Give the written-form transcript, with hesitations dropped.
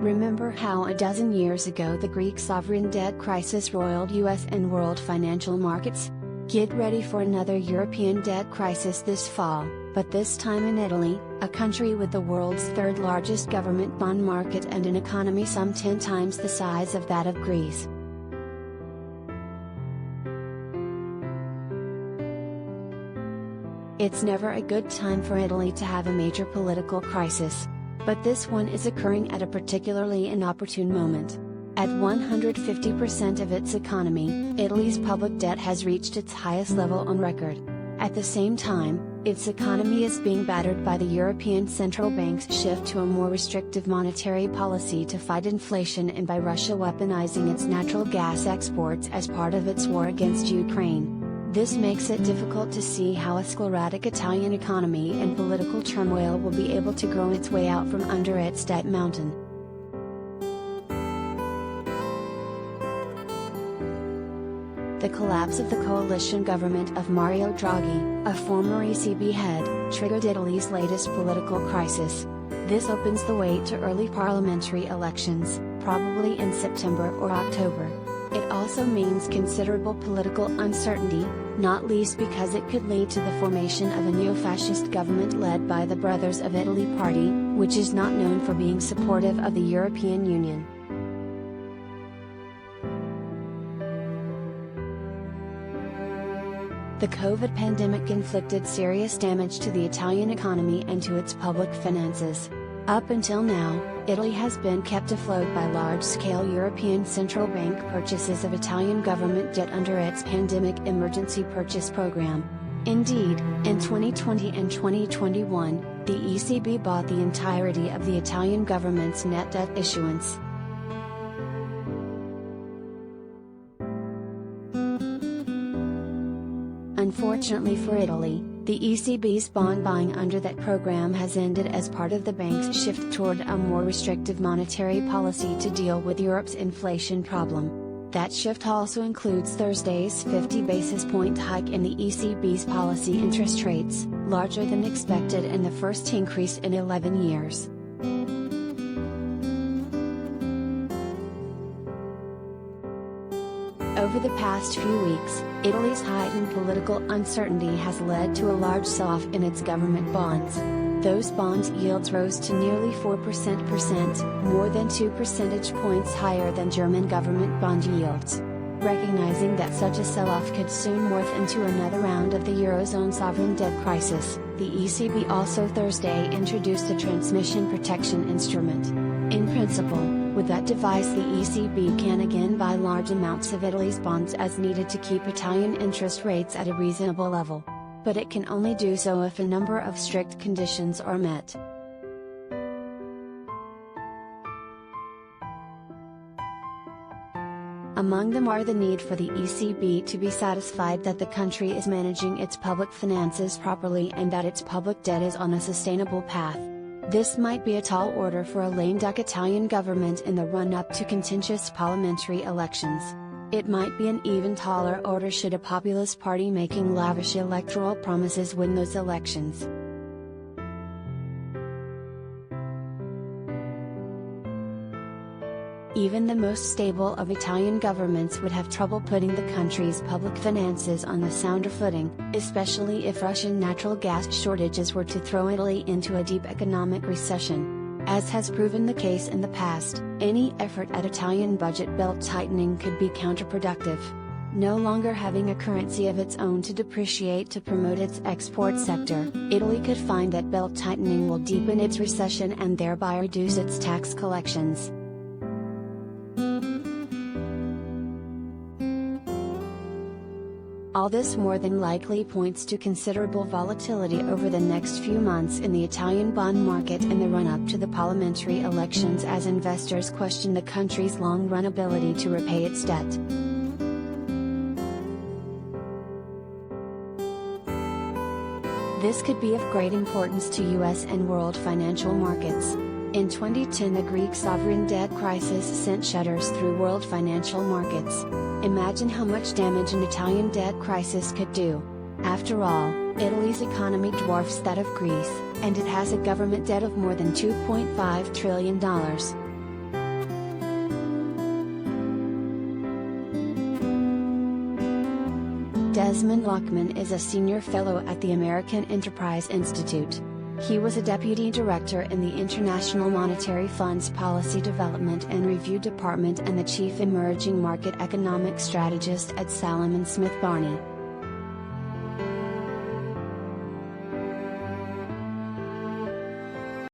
Remember how a dozen years ago the Greek sovereign debt crisis roiled US and world financial markets? Get ready for another European debt crisis this fall, but this time in Italy, a country with the world's third largest government bond market and an economy some 10 times the size of that of Greece. It's never a good time for Italy to have a major political crisis. But this one is occurring at a particularly inopportune moment. At 150% of its economy, Italy's public debt has reached its highest level on record. At the same time, its economy is being battered by the European Central Bank's shift to a more restrictive monetary policy to fight inflation and by Russia weaponizing its natural gas exports as part of its war against Ukraine. This makes it difficult to see how a sclerotic Italian economy and political turmoil will be able to grow its way out from under its debt mountain. The collapse of the coalition government of Mario Draghi, a former ECB head, triggered Italy's latest political crisis. This opens the way to early parliamentary elections, probably in September or October. It also means considerable political uncertainty, not least because it could lead to the formation of a neo-fascist government led by the Brothers of Italy party, which is not known for being supportive of the European Union. The COVID pandemic inflicted serious damage to the Italian economy and to its public finances. Up until now, Italy has been kept afloat by large-scale European Central Bank purchases of Italian government debt under its Pandemic Emergency Purchase Program. Indeed, in 2020 and 2021, the ECB bought the entirety of the Italian government's net debt issuance. Unfortunately for Italy, the ECB's bond buying under that program has ended as part of the bank's shift toward a more restrictive monetary policy to deal with Europe's inflation problem. That shift also includes Thursday's 50 basis point hike in the ECB's policy interest rates, larger than expected and the first increase in 11 years. Over the past few weeks, Italy's heightened political uncertainty has led to a large sell-off in its government bonds. Those bonds yields rose to nearly 4%, more than 2 percentage points higher than German government bond yields. Recognizing that such a sell-off could soon morph into another round of the Eurozone sovereign debt crisis, the ECB also Thursday introduced a transmission protection instrument. In principle, with that device the ECB can again buy large amounts of Italy's bonds as needed to keep Italian interest rates at a reasonable level. But it can only do so if a number of strict conditions are met. Among them are the need for the ECB to be satisfied that the country is managing its public finances properly and that its public debt is on a sustainable path. This might be a tall order for a lame duck Italian government in the run-up to contentious parliamentary elections. It might be an even taller order should a populist party making lavish electoral promises win those elections. Even the most stable of Italian governments would have trouble putting the country's public finances on a sounder footing, especially if Russian natural gas shortages were to throw Italy into a deep economic recession. As has proven the case in the past, any effort at Italian budget belt tightening could be counterproductive. No longer having a currency of its own to depreciate to promote its export sector, Italy could find that belt tightening will deepen its recession and thereby reduce its tax collections. All this more than likely points to considerable volatility over the next few months in the Italian bond market in the run-up to the parliamentary elections as investors question the country's long-run ability to repay its debt. This could be of great importance to US and world financial markets. In 2010 the Greek sovereign debt crisis sent shudders through world financial markets. Imagine how much damage an Italian debt crisis could do. After all, Italy's economy dwarfs that of Greece, and it has a government debt of more than $2.5 trillion. Desmond Lockman is a senior fellow at the American Enterprise Institute. He was a deputy director in the International Monetary Fund's Policy Development and Review Department and the chief emerging market economic strategist at Salomon Smith Barney.